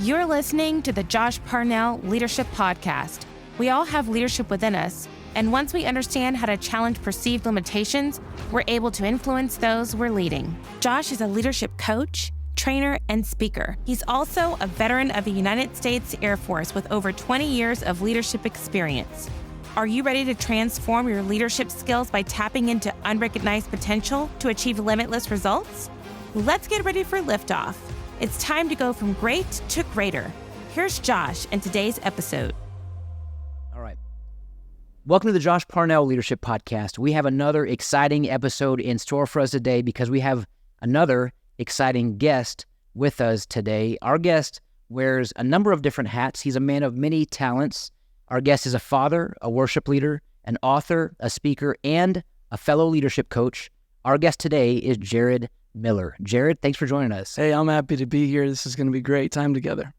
You're listening to the Josh Parnell Leadership Podcast. We all have leadership within us, and once we understand how to challenge perceived limitations, we're able to influence those we're leading. Josh is a leadership coach, trainer, and speaker. He's also a veteran of the United States Air Force with over 20 years of leadership experience. Are you ready to transform your leadership skills by tapping into unrecognized potential to achieve limitless results? Let's get ready for liftoff. It's time to go from great to greater. Here's Josh in today's episode. All right. Welcome to the Josh Parnell Leadership Podcast. We have another exciting episode in store for us today because we have another exciting guest with us today. Our guest wears a number of different hats. He's a man of many talents. Our guest is a father, a worship leader, an author, a speaker, and a fellow leadership coach. Our guest today is Jared Miller. Jared, thanks for joining us. Hey, I'm happy to be here. This is going to be a great time together.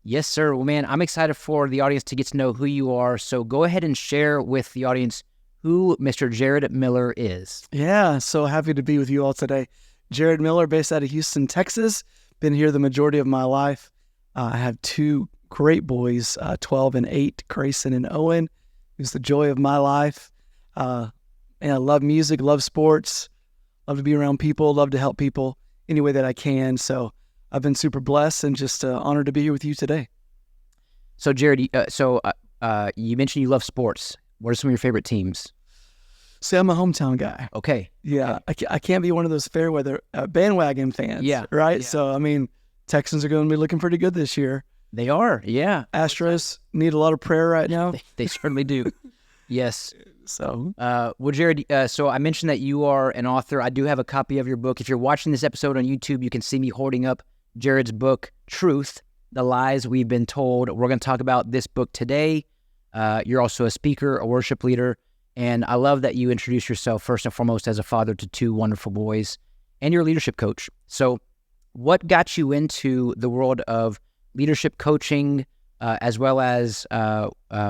Yes, sir. Well, man, I'm excited for the audience to get to know who you are. So go ahead and share with the audience who Mr. Jared Miller is. Yeah, so happy to be with you all today. Jared Miller, based out of Houston, Texas. Been here the majority of my life. I have two great boys, 12 and 8, Grayson and Owen, who's the joy of my life. And I love music, love sports. Love to be around people, love to help people any way that I can. So I've been super blessed and just honored to be here with you today. So Jared, you mentioned you love sports. What are some of your favorite teams? See, I'm a hometown guy. Okay. Yeah, okay. I can't be one of those fair weather bandwagon fans. Yeah. Right? Yeah. So, I mean, Texans are going to be looking pretty good this year. They are, yeah. Astros need a lot of prayer right now. They certainly do. Yes. So, well, Jared, so I mentioned that you are an author. I do have a copy of your book. If you're watching this episode on YouTube, you can see me holding up Jared's book, Truth, The Lies We've Been Told. We're going to talk about this book today. You're also a speaker, a worship leader, and I love that you introduce yourself first and foremost as a father to two wonderful boys, and you're a leadership coach. So what got you into the world of leadership coaching as well as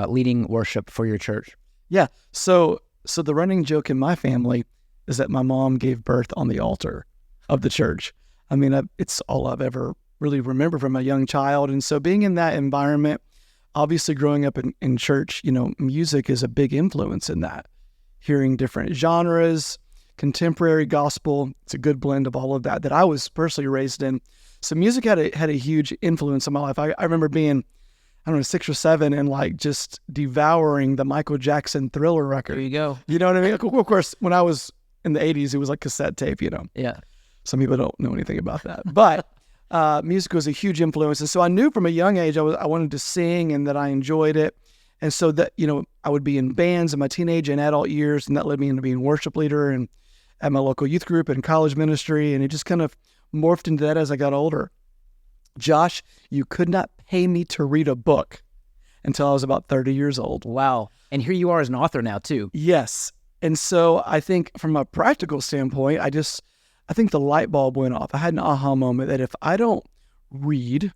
leading worship for your church? yeah. So the running joke in my family is that my mom gave birth on the altar of the church. I mean, it's all I've ever really remembered from a young child. And so being in that environment, obviously growing up in church, you know, music is a big influence in that. Hearing different genres, contemporary gospel, it's a good blend of all of that I was personally raised in. So music had a huge influence in my life. I remember being, I don't know, 6 or 7 and like just devouring the Michael Jackson Thriller record. There you go. You know what I mean? Of course, when I was in the 80s, it was like cassette tape, you know. Yeah. Some people don't know anything about that. But music was a huge influence. And so I knew from a young age I wanted to sing and that I enjoyed it. And so that, you know, I would be in bands in my teenage and adult years, and that led me into being a worship leader and at my local youth group and college ministry. And it just kind of morphed into that as I got older. Josh, you could not pay me to read a book until I was about 30 years old. Wow. And here you are as an author now too. Yes. And so I think from a practical standpoint, I think the light bulb went off. I had an aha moment that if I don't read,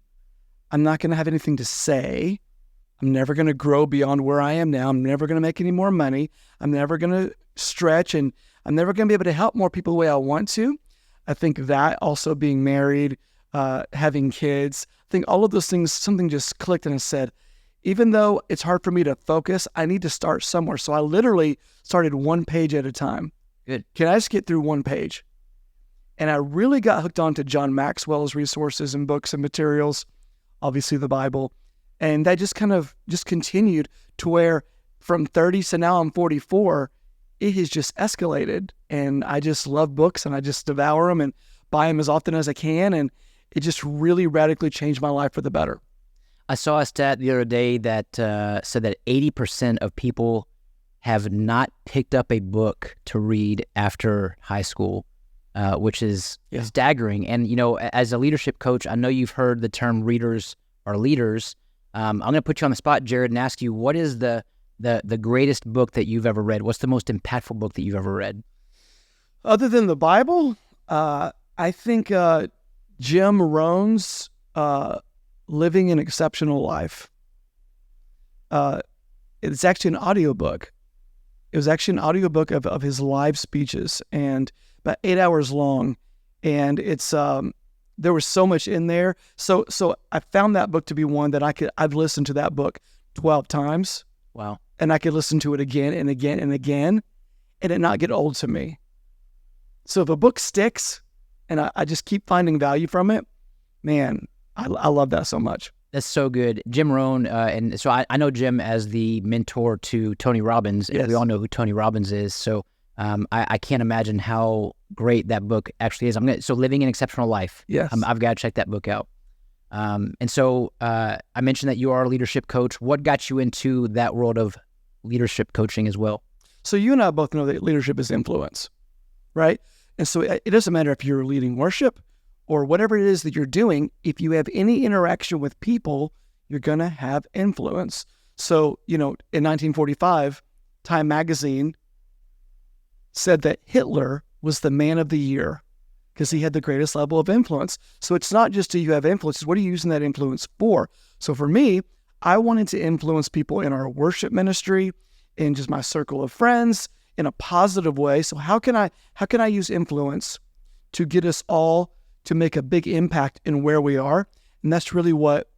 I'm not going to have anything to say. I'm never going to grow beyond where I am now. I'm never going to make any more money. I'm never going to stretch, and I'm never going to be able to help more people the way I want to. I think that also being married, having kids, I think all of those things, something just clicked and I said, even though it's hard for me to focus, I need to start somewhere. So I literally started one page at a time. Good. Can I just get through one page? And I really got hooked onto John Maxwell's resources and books and materials, obviously the Bible. And that just kind of just continued to where from 30 to now I'm 44, it has just escalated. And I just love books and I just devour them and buy them as often as I can. And it just really radically changed my life for the better. I saw a stat the other day that said that 80% of people have not picked up a book to read after high school, which is staggering. And, you know, as a leadership coach, I know you've heard the term readers are leaders. I'm going to put you on the spot, Jared, and ask you, what is the greatest book that you've ever read? What's the most impactful book that you've ever read? Other than the Bible, I think Jim Rohn's Living an Exceptional Life. It's actually an audiobook. It was actually an audiobook of his live speeches, and about 8 hours long. And it's there was so much in there. So I found that book to be one that I've listened to that book 12 times. Wow. And I could listen to it again and again and again and it not get old to me. So if a book sticks and I just keep finding value from it, man, I love that so much. That's so good. Jim Rohn, and so I know Jim as the mentor to Tony Robbins, and we all know who Tony Robbins is. So I can't imagine how great that book actually is. So Living an Exceptional Life. Yes. I've got to check that book out. And so I mentioned that you are a leadership coach. What got you into that world of leadership coaching as well? So you and I both know that leadership is influence, right? And so it doesn't matter if you're leading worship or whatever it is that you're doing. If you have any interaction with people, you're going to have influence. So, in 1945, Time magazine said that Hitler was the man of the year because he had the greatest level of influence. So it's not just do you have influence, it's what are you using that influence for? So for me, I wanted to influence people in our worship ministry, in just my circle of friends, in a positive way. So how can I use influence to get us all to make a big impact in where we are? And that's really what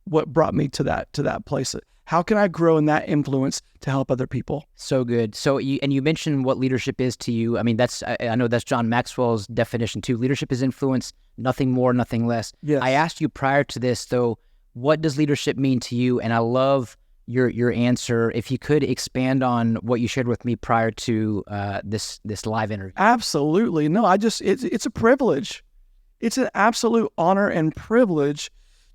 brought me to that place. How can I grow in that influence to help other people? So good. So you mentioned what leadership is to you. I mean, I know that's John Maxwell's definition too. Leadership is influence, nothing more, nothing less. Yes. I asked you prior to this though, what does leadership mean to you? And I love your answer. If you could expand on what you shared with me prior to this live interview. Absolutely. No, it's a privilege. It's an absolute honor and privilege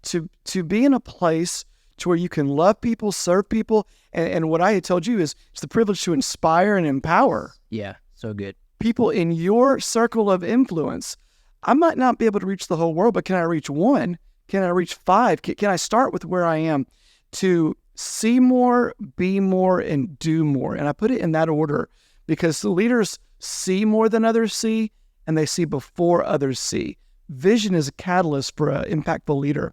to be in a place to where you can love people, serve people. And what I had told you is it's the privilege to inspire and empower. Yeah, so good. People in your circle of influence. I might not be able to reach the whole world, but can I reach one? Can I reach five? Can I start with where I am to see more, be more, and do more? And I put it in that order because the leaders see more than others see, and they see before others see. Vision is a catalyst for an impactful leader.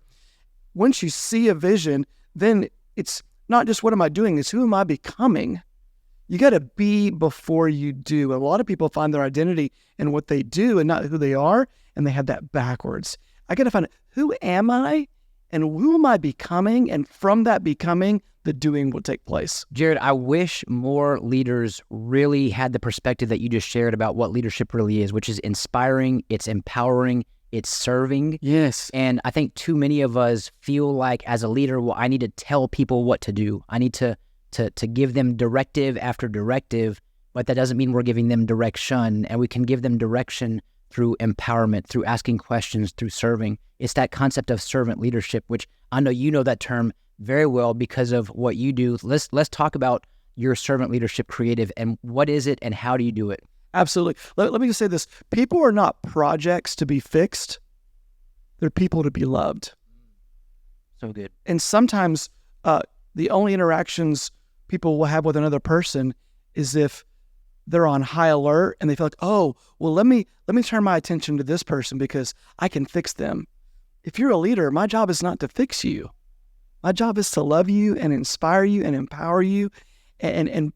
Once you see a vision, then it's not just what am I doing, it's who am I becoming? You got to be before you do. A lot of people find their identity in what they do and not who they are, and they have that backwards. I got to find who am I and who am I becoming, and from that becoming, the doing will take place. Jared, I wish more leaders really had the perspective that you just shared about what leadership really is, which is inspiring, it's empowering, it's serving. Yes. And I think too many of us feel like as a leader, well, I need to tell people what to do. I need to give them directive after directive, but that doesn't mean we're giving them direction. And we can give them direction through empowerment, through asking questions, through serving. It's that concept of servant leadership, which I know you know that term very well because of what you do. Let's talk about your servant leadership creative and what is it and how do you do it? Absolutely. Let me just say this. People are not projects to be fixed. They're people to be loved. So good. And sometimes the only interactions people will have with another person is if they're on high alert and they feel like, oh, well, let me turn my attention to this person because I can fix them. If you're a leader, my job is not to fix you. My job is to love you and inspire you and empower you. And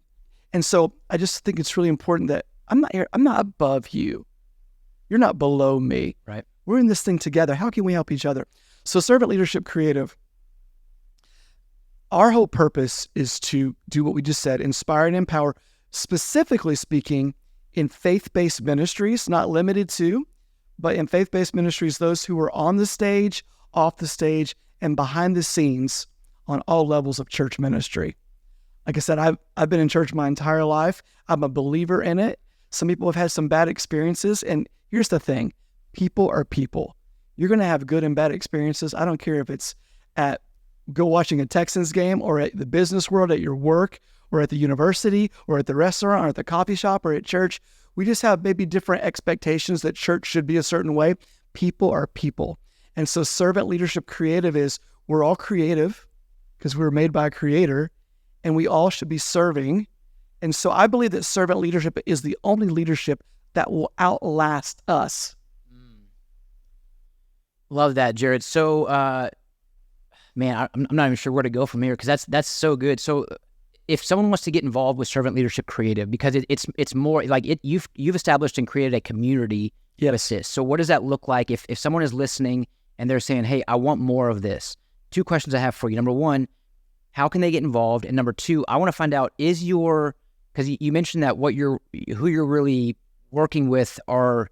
so I just think it's really important that I'm not above you. You're not below me. Right. We're in this thing together. How can we help each other? So Servant Leadership Creative, our whole purpose is to do what we just said, inspire and empower, specifically speaking in faith-based ministries, not limited to, but in faith-based ministries, those who are on the stage, off the stage, and behind the scenes on all levels of church ministry. Like I said, I've been in church my entire life. I'm a believer in it. Some people have had some bad experiences. And here's the thing. People are people. You're going to have good and bad experiences. I don't care if it's at watching a Texans game or at the business world, at your work, or at the university, or at the restaurant, or at the coffee shop, or at church. We just have maybe different expectations that church should be a certain way. People are people. And so Servant Leadership Creative is we're all creative because we were made by a creator, and we all should be serving. And so I believe that servant leadership is the only leadership that will outlast us. Love that, Jared. So, man, I'm not even sure where to go from here because that's so good. So if someone wants to get involved with Servant Leadership Creative, because it's more like you've established and created a community with this. So what does that look like if someone is listening and they're saying, hey, I want more of this? 2 questions I have for you. Number 1, how can they get involved? And number 2, I want to find out, because you mentioned that who you're really working with are,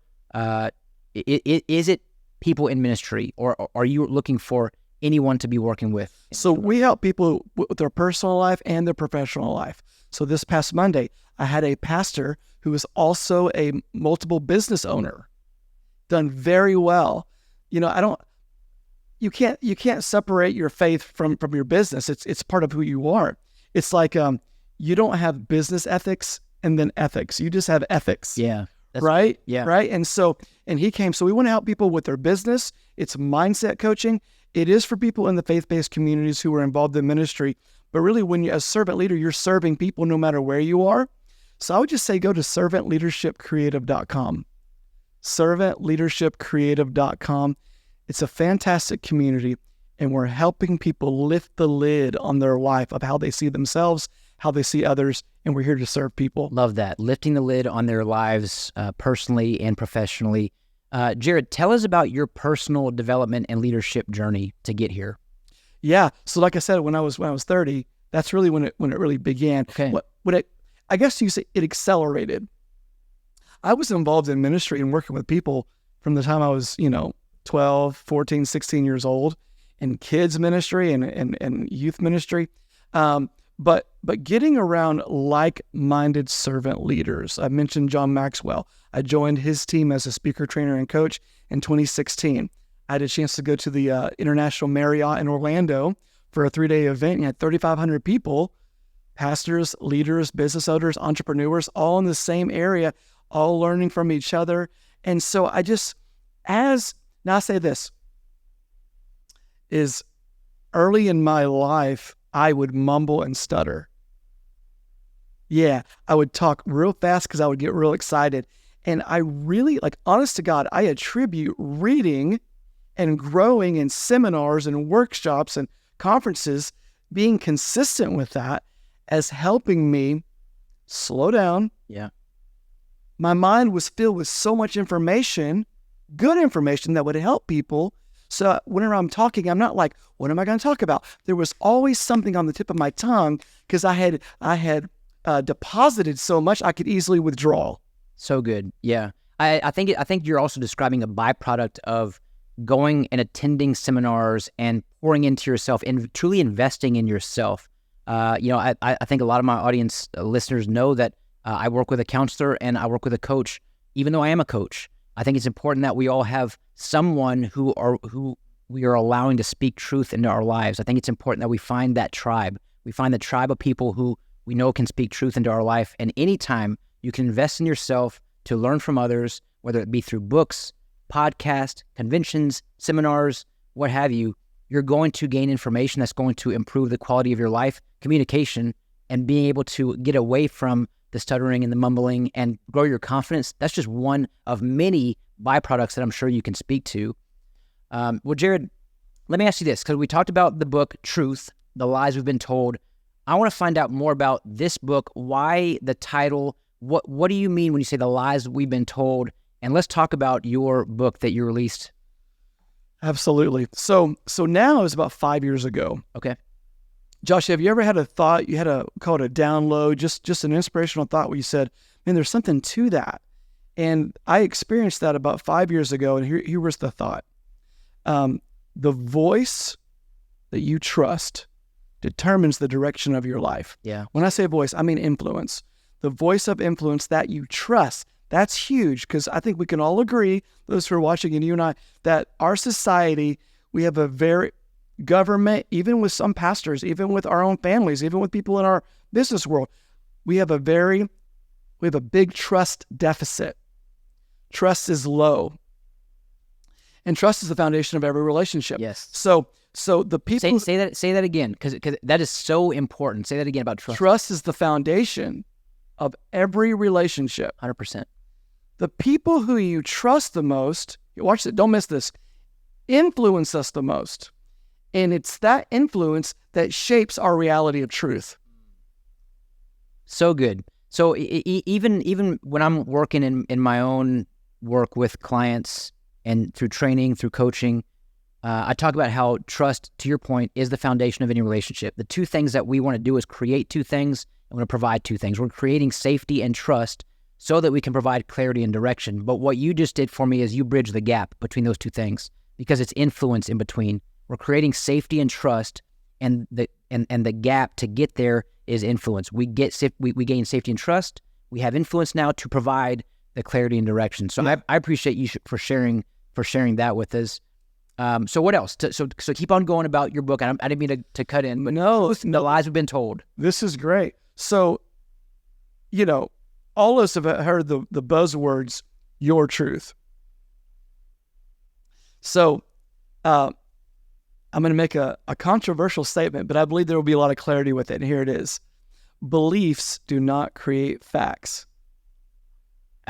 is it people in ministry, or are you looking for anyone to be working with? So we help people with their personal life and their professional life. So this past Monday, I had a pastor who is also a multiple business owner, done very well. You can't separate your faith from your business. It's part of who you are. It's like you don't have business ethics and then ethics. You just have ethics. Yeah. Right? Yeah. Right. And he came. So we want to help people with their business. It's mindset coaching. It is for people in the faith-based communities who are involved in ministry. But really, when you, as servant leader, you're serving people no matter where you are. So I would just say go to servantleadershipcreative.com. Servantleadershipcreative.com. It's a fantastic community, and we're helping people lift the lid on their life of how they see themselves, how they see others, and we're here to serve people. Love that. Lifting the lid on their lives personally and professionally. Jared, tell us about your personal development and leadership journey to get here. Yeah. So like I said, when I was 30, that's really when it really began. Okay. I guess you say it accelerated. I was involved in ministry and working with people from the time I was, 12, 14, 16 years old, in kids ministry and youth ministry. But getting around like-minded servant leaders. I mentioned John Maxwell. I joined his team as a speaker, trainer, and coach in 2016. I had a chance to go to the International Marriott in Orlando for a 3-day event. And you had 3,500 people, pastors, leaders, business owners, entrepreneurs, all in the same area, all learning from each other. And so now I say this, is early in my life, I would mumble and stutter. Yeah, I would talk real fast because I would get real excited. And I really, honest to God, I attribute reading and growing in seminars and workshops and conferences, being consistent with that, as helping me slow down. Yeah. My mind was filled with so much information, good information that would help people. So whenever I'm talking, I'm not like, what am I going to talk about? There was always something on the tip of my tongue because I had deposited so much I could easily withdraw. So good. Yeah. I think you're also describing a byproduct of going and attending seminars and pouring into yourself and truly investing in yourself. I think a lot of my audience listeners know that I work with a counselor and I work with a coach, even though I am a coach. I think it's important that we all have someone who we are allowing to speak truth into our lives. I think it's important that we find that tribe. We find the tribe of people who we know can speak truth into our life. And anytime you can invest in yourself to learn from others, whether it be through books, podcasts, conventions, seminars, what have you, you're going to gain information that's going to improve the quality of your life, communication, and being able to get away from the stuttering and the mumbling and grow your confidence. That's just one of many byproducts that I'm sure you can speak to. Well, Jared, let me ask you this, because we talked about the book, Truth, The Lies We've Been Told. I want to find out more about this book, why the title, what do you mean when you say the lies we've been told? And let's talk about your book that you released. Absolutely. So now is about 5 years ago. Okay. Josh, have you ever had a thought, you had call it a download, just an inspirational thought where you said, man, there's something to that? And I experienced that about 5 years ago, and here was the thought. The voice that you trust determines the direction of your life. Yeah. When I say voice, I mean influence. The voice of influence that you trust, that's huge, because I think we can all agree, those who are watching and you and I, that our society, we have a very government, even with some pastors, even with our own families, even with people in our business world, we have a big trust deficit. Trust is low. And trust is the foundation of every relationship. Yes. So the people say that again, because that is so important. Say that again about trust. Trust is the foundation of every relationship. 100%. The people who you trust the most, watch it, don't miss this, influence us the most. And it's that influence that shapes our reality of truth. So good. So even when I'm working in my own work with clients and through training, through coaching, I talk about how trust, to your point, is the foundation of any relationship. The two things that we want to do is create two things and want to provide two things. We're creating safety and trust so that we can provide clarity and direction. But what you just did for me is you bridge the gap between those two things because it's influence in between. We're creating safety and trust, and the gap to get there is influence. We gain safety and trust. We have influence now to provide the clarity and direction. So I appreciate you for sharing that with us. So what else? So keep on going about your book. I didn't mean to cut in, but no, the lies we've been told. This is great. So, all of us have heard the buzzwords, your truth. So, I'm going to make a controversial statement, but I believe there will be a lot of clarity with it. And here it is. Beliefs do not create facts.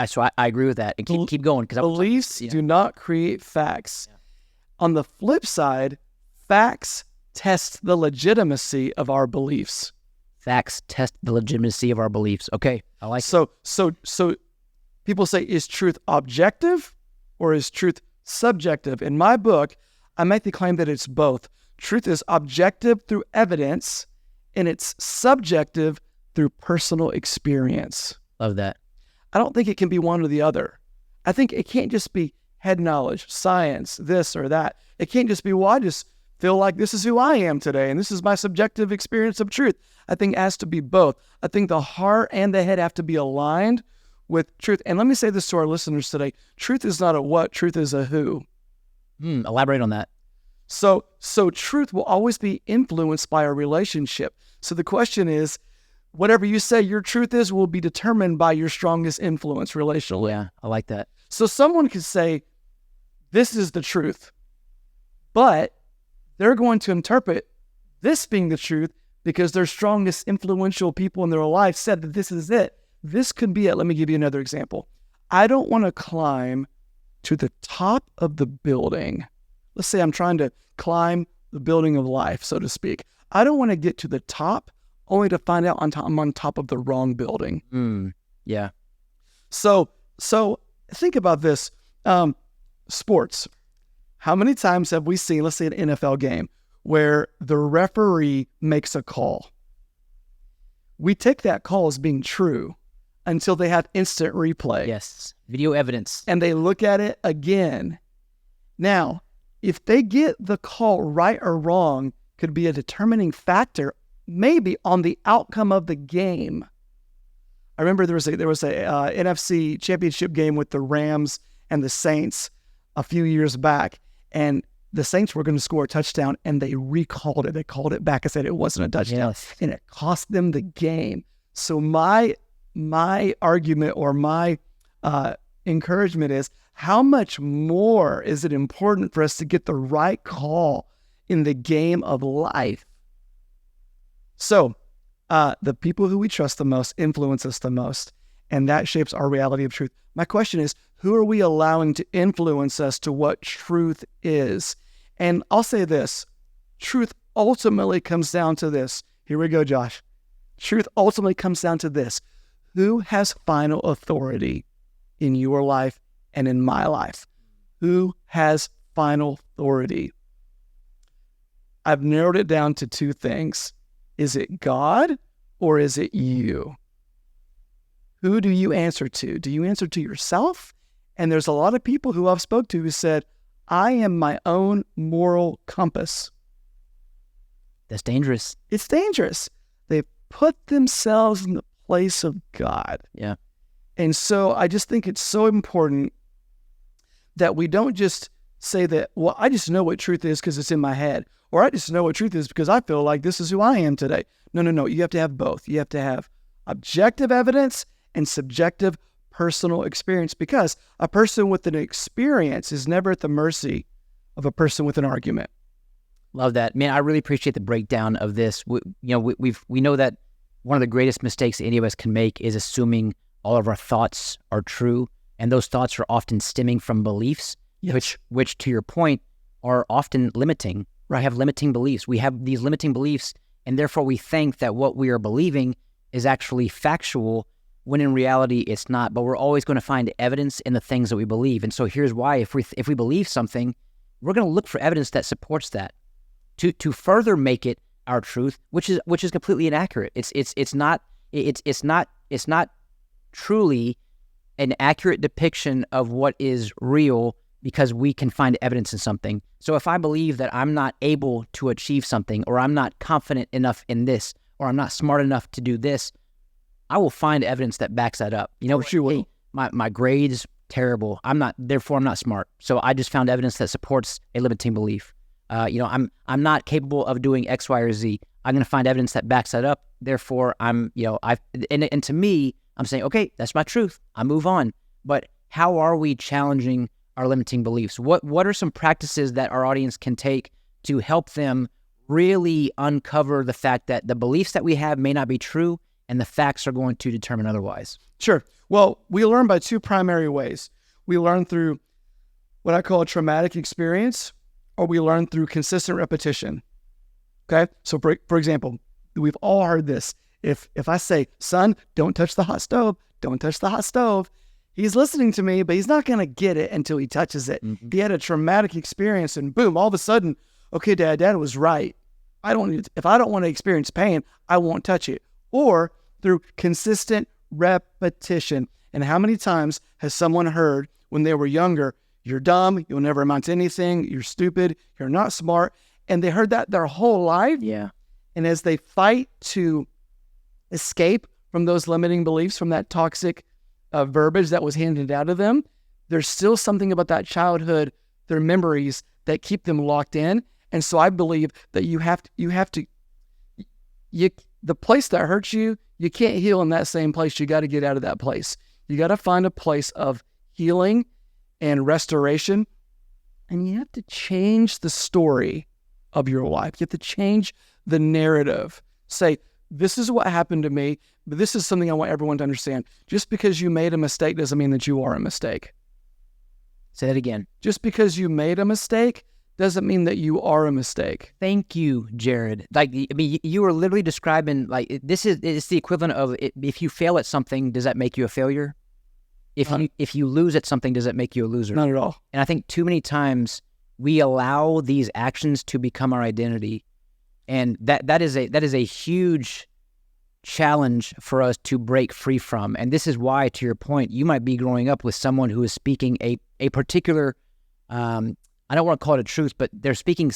So I agree with that. And keep going. Beliefs do not create facts. Yeah. On the flip side, facts test the legitimacy of our beliefs. Facts test the legitimacy of our beliefs. Okay, I like it. So people say, is truth objective or is truth subjective? In my book, I make the claim that it's both. Truth is objective through evidence, and it's subjective through personal experience. Love that. I don't think it can be one or the other. I think it can't just be head knowledge, science, this or that. It can't just be, well, I just feel like this is who I am today, and this is my subjective experience of truth. I think it has to be both. I think the heart and the head have to be aligned with truth. And let me say this to our listeners today. Truth is not a what, truth is a who. Elaborate on that. So truth will always be influenced by a relationship. So the question is, whatever you say your truth is will be determined by your strongest influence relationally. Yeah, I like that. So someone could say, this is the truth, but they're going to interpret this being the truth because their strongest influential people in their life said that this is it. This could be it. Let me give you another example. I don't want to climb to the top of the building. Let's say I'm trying to climb the building of life, so to speak. I don't want to get to the top only to find out I'm on top of the wrong building. Yeah. So think about this. Sports. How many times have we seen, let's say an NFL game, where the referee makes a call? We take that call as being true until they have instant replay. Yes. Video evidence. And they look at it again. Now, if they get the call right or wrong, could be a determining factor maybe on the outcome of the game. I remember there was a NFC championship game with the Rams and the Saints a few years back, and the Saints were going to score a touchdown, and they recalled it. They called it back and said it wasn't a touchdown, and it cost them the game. So my argument or my encouragement is, how much more is it important for us to get the right call in the game of life? So the people who we trust the most influence us the most, and that shapes our reality of truth. My question is, who are we allowing to influence us to what truth is? And I'll say this, truth ultimately comes down to this. Here we go, Josh. Truth ultimately comes down to this. Who has final authority in your life and in my life? Who has final authority? I've narrowed it down to two things. Is it God or is it you? Who do you answer to? Do you answer to yourself? And there's a lot of people who I've spoke to who said, I am my own moral compass. That's dangerous. It's dangerous. They put themselves in the place of God. Yeah. And so I just think it's so important that we don't just say that, well, I just know what truth is because it's in my head, or I just know what truth is because I feel like this is who I am today. No. You have to have both. You have to have objective evidence and subjective personal experience, because a person with an experience is never at the mercy of a person with an argument. Love that. Man, I really appreciate the breakdown of this. We know that one of the greatest mistakes any of us can make is assuming all of our thoughts are true, and those thoughts are often stemming from beliefs, yes, which to your point, are often limiting. Right? We have limiting beliefs. We have these limiting beliefs, and therefore we think that what we are believing is actually factual, when in reality it's not. But we're always going to find evidence in the things that we believe. And so here's why: if we believe something, we're going to look for evidence that supports that to further make it our truth, which is completely inaccurate. It's not truly an accurate depiction of what is real, because we can find evidence in something. So if I believe that I'm not able to achieve something, or I'm not confident enough in this, or I'm not smart enough to do this, I will find evidence that backs that up. You know, hey, my grades terrible. Therefore I'm not smart. So I just found evidence that supports a limiting belief. I'm not capable of doing X, Y, or Z. I'm going to find evidence that backs that up. Therefore and to me, I'm saying, okay, that's my truth. I move on. But how are we challenging our limiting beliefs? What are some practices that our audience can take to help them really uncover the fact that the beliefs that we have may not be true, and the facts are going to determine otherwise? Sure. Well, we learn by two primary ways. We learn through what I call a traumatic experience, or we learn through consistent repetition. Okay? So for example, we've all heard this. If I say, son, don't touch the hot stove, don't touch the hot stove, he's listening to me, but he's not going to get it until he touches it. Mm-hmm. He had a traumatic experience, and boom, all of a sudden, okay, Dad was right. If I don't want to experience pain, I won't touch it. Or through consistent repetition. And how many times has someone heard when they were younger, you're dumb, you'll never amount to anything, you're stupid, you're not smart, and they heard that their whole life? Yeah. And as they fight to escape from those limiting beliefs, from that toxic verbiage that was handed down to them, there's still something about that childhood, their memories, that keep them locked in. And so I believe that the place that hurts you, you can't heal in that same place. You got to get out of that place. You got to find a place of healing and restoration. And you have to change the story of your life. You have to change the narrative. Say, this is what happened to me, but this is something I want everyone to understand. Just because you made a mistake doesn't mean that you are a mistake. Say that again. Just because you made a mistake doesn't mean that you are a mistake. Thank you, Jared. You were literally describing, it's the equivalent of, if you fail at something, does that make you a failure? If you lose at something, does that make you a loser? Not at all. And I think too many times we allow these actions to become our identity. And that is a huge challenge for us to break free from. And this is why, to your point, you might be growing up with someone who is speaking a particular, I don't want to call it a truth, but they're speaking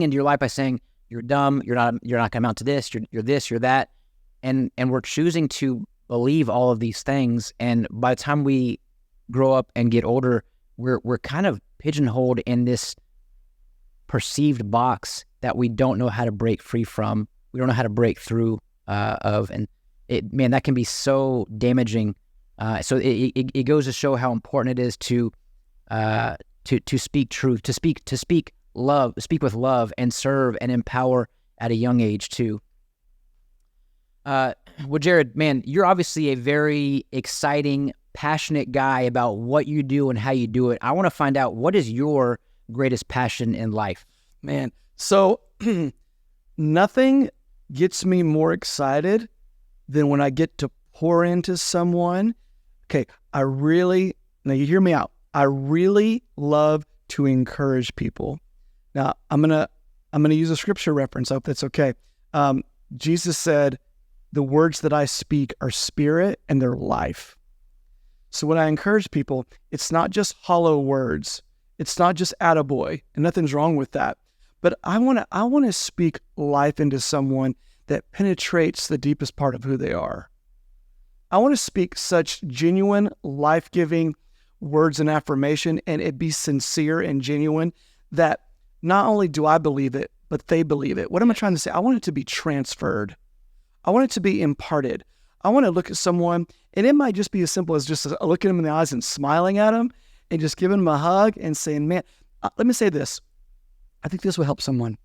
into your life by saying, you're dumb, you're not going to amount to this, you're this, you're that. And we're choosing to believe all of these things. And by the time we grow up and get older, we're kind of pigeonholed in this perceived box that we don't know how to break free from. We don't know how to break through of. And that can be so damaging. So it goes to show how important it is to speak truth, to speak love, speak with love, and serve and empower at a young age too. Well, Jared, man, you're obviously a very exciting, passionate guy about what you do and how you do it. I want to find out, what is your greatest passion in life? Man, so nothing gets me more excited than when I get to pour into someone. Okay, now you hear me out. I really love to encourage people. Now, I'm gonna use a scripture reference. I hope that's okay. Jesus said, "The words that I speak are spirit and they're life." So when I encourage people, it's not just hollow words. It's not just attaboy, and nothing's wrong with that. But I want to speak life into someone that penetrates the deepest part of who they are. I want to speak such genuine, life-giving words and affirmation, and it be sincere and genuine, that not only do I believe it, but they believe it. What am I trying to say? I want it to be transferred. I want it to be imparted. I want to look at someone, and it might just be as simple as just looking them in the eyes and smiling at them and just giving them a hug and saying, man, let me say this. I think this will help someone.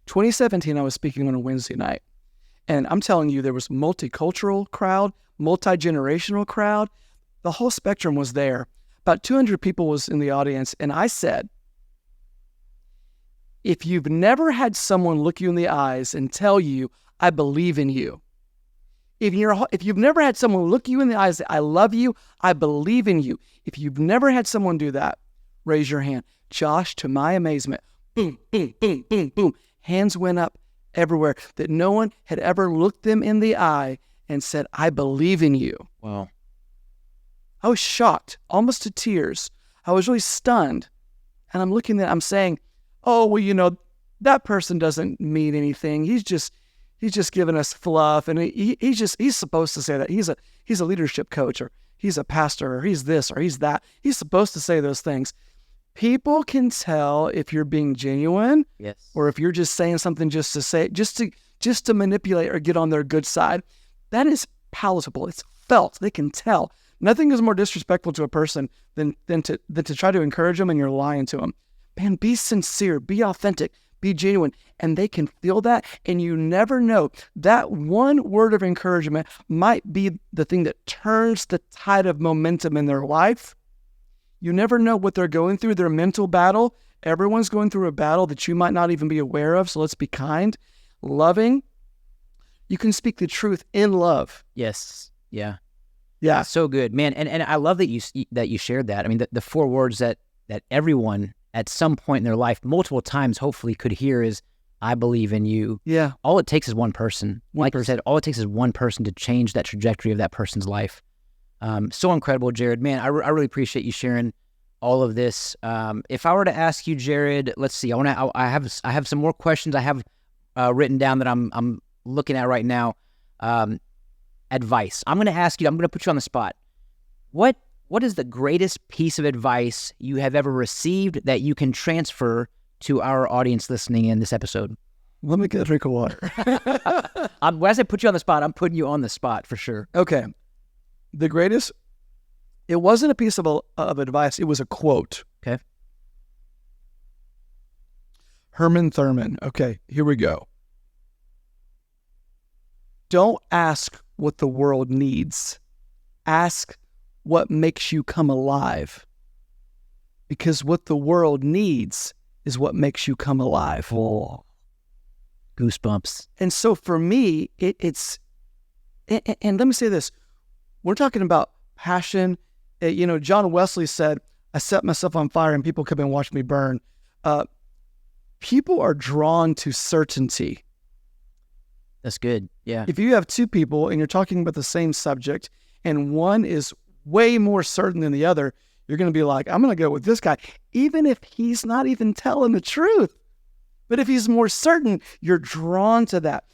2017, I was speaking on a Wednesday night, and I'm telling you, there was multicultural crowd, multi-generational crowd. The whole spectrum was there. About 200 people was in the audience, and I said, if you've never had someone look you in the eyes and tell you, I believe in you, If you've never had someone look you in the eyes and say, I love you, I believe in you. If you've never had someone do that, raise your hand. Josh, to my amazement, boom, boom, boom, boom, boom. Hands went up everywhere that no one had ever looked them in the eye and said, I believe in you. Wow. I was shocked, almost to tears. I was really stunned. And I'm saying, oh, well, that person doesn't mean anything. He's just giving us fluff. And he's supposed to say that. He's a leadership coach, or he's a pastor, or he's this, or he's that. He's supposed to say those things. People can tell if you're being genuine, yes, or if you're just saying something just to say, just to manipulate or get on their good side. That is palatable. It's felt. They can tell. Nothing is more disrespectful to a person than to try to encourage them and you're lying to them. Man, be sincere, be authentic, be genuine, and they can feel that. And you never know, that one word of encouragement might be the thing that turns the tide of momentum in their life. You never know what they're going through, their mental battle. Everyone's going through a battle that you might not even be aware of. So let's be kind, loving. You can speak the truth in love. Yes. Yeah. Yeah. So good, man. And I love that you shared that. I mean, the 4 words that everyone at some point in their life, multiple times, hopefully could hear is, I believe in you. Yeah. All it takes is one person. Like you said, all it takes is one person to change that trajectory of that person's life. So incredible, Jared. Man, I really appreciate you sharing all of this. If I were to ask you, Jared, let's see. I have some more questions I have written down that I'm looking at right now. Advice. I'm going to put you on the spot. What is the greatest piece of advice you have ever received that you can transfer to our audience listening in this episode? Let me get a drink of water. When I say put you on the spot, I'm putting you on the spot for sure. Okay. The greatest, it wasn't a piece of advice. It was a quote. Okay. Herman Thurman. Okay, here we go. Don't ask what the world needs. Ask what makes you come alive. Because what the world needs is what makes you come alive. Oh. Goosebumps. And so for me, it's, and let me say this. We're talking about passion. John Wesley said, I set myself on fire and people come and watch me burn. People are drawn to certainty. That's good. Yeah. If you have 2 people and you're talking about the same subject and one is way more certain than the other, you're going to be like, I'm going to go with this guy, even if he's not even telling the truth. But if he's more certain, you're drawn to that.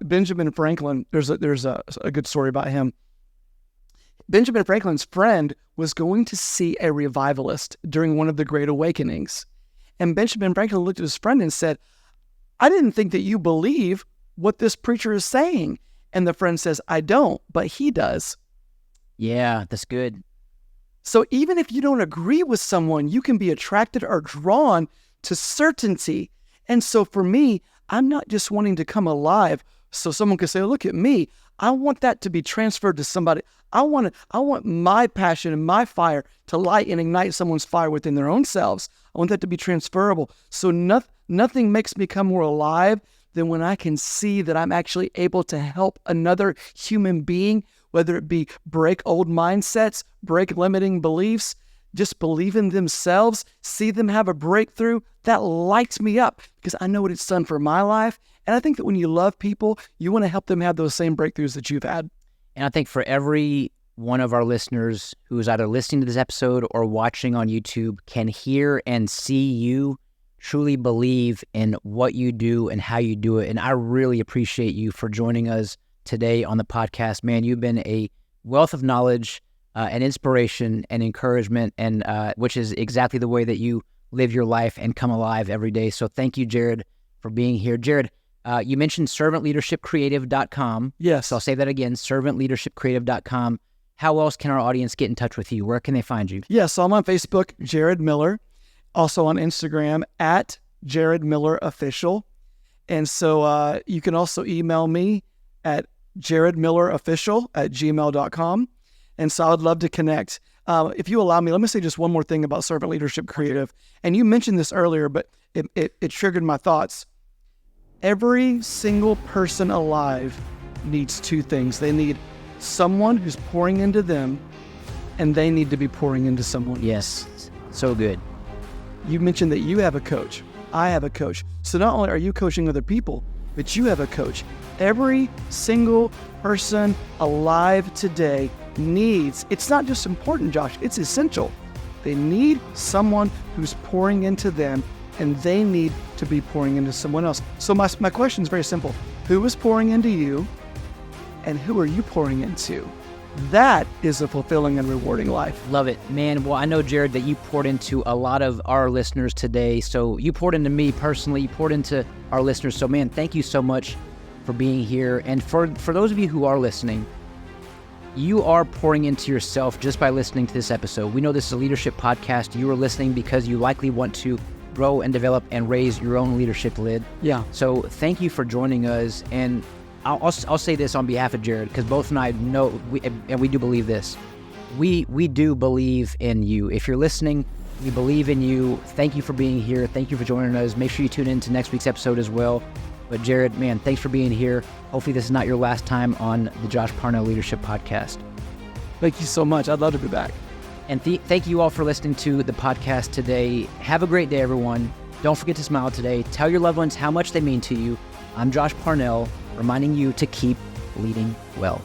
Benjamin Franklin, there's a good story about him. Benjamin Franklin's friend was going to see a revivalist during one of the Great Awakenings. And Benjamin Franklin looked at his friend and said, I didn't think that you believe what this preacher is saying. And the friend says, I don't, but he does. Yeah, that's good. So even if you don't agree with someone, you can be attracted or drawn to certainty. And so for me, I'm not just wanting to come alive so someone can say, look at me. I want that to be transferred to somebody. I want my passion and my fire to light and ignite someone's fire within their own selves. I want that to be transferable. So nothing makes me come more alive than when I can see that I'm actually able to help another human being, whether it be break old mindsets, break limiting beliefs, just believe in themselves, see them have a breakthrough. That lights me up because I know what it's done for my life. And I think that when you love people, you want to help them have those same breakthroughs that you've had. And I think for every one of our listeners who is either listening to this episode or watching on YouTube can hear and see you truly believe in what you do and how you do it. And I really appreciate you for joining us today on the podcast. Man, you've been a wealth of knowledge and inspiration and encouragement, and which is exactly the way that you live your life and come alive every day. So thank you, Jared, for being here. Jared, you mentioned servantleadershipcreative.com. Yes. So I'll say that again, servantleadershipcreative.com. How else can our audience get in touch with you? Where can they find you? Yes, so I'm on Facebook, Jared Miller. Also on Instagram, at Jared Miller Official. And so you can also email me at jaredmillerofficial@gmail.com. And so I'd love to connect. If you allow me, let me say just one more thing about Servant Leadership Creative. And you mentioned this earlier, but it triggered my thoughts. Every single person alive needs two things. They need someone who's pouring into them, and they need to be pouring into someone. Yes, so good. You mentioned that you have a coach. I have a coach. So not only are you coaching other people, but you have a coach. Every single person alive today needs, it's not just important, Josh, it's essential. They need someone who's pouring into them, and they need to be pouring into someone else. So my question is very simple. Who is pouring into you, and who are you pouring into? That is a fulfilling and rewarding life. Love it, man. Well, I know, Jared, that you poured into a lot of our listeners today. So you poured into me personally, you poured into our listeners. So, man, thank you so much for being here. And for those of you who are listening, you are pouring into yourself just by listening to this episode. We know this is a leadership podcast. You are listening because you likely want to grow and develop and raise your own leadership lid. Yeah. So thank you for joining us. And I'll say this on behalf of Jared, because both and I know, we do believe this. We do believe in you. If you're listening, we believe in you. Thank you for being here. Thank you for joining us. Make sure you tune in to next week's episode as well. But Jared, man, thanks for being here. Hopefully this is not your last time on the Josh Parnell Leadership Podcast. Thank you so much. I'd love to be back. And thank you all for listening to the podcast today. Have a great day, everyone. Don't forget to smile today. Tell your loved ones how much they mean to you. I'm Josh Parnell, reminding you to keep leading well.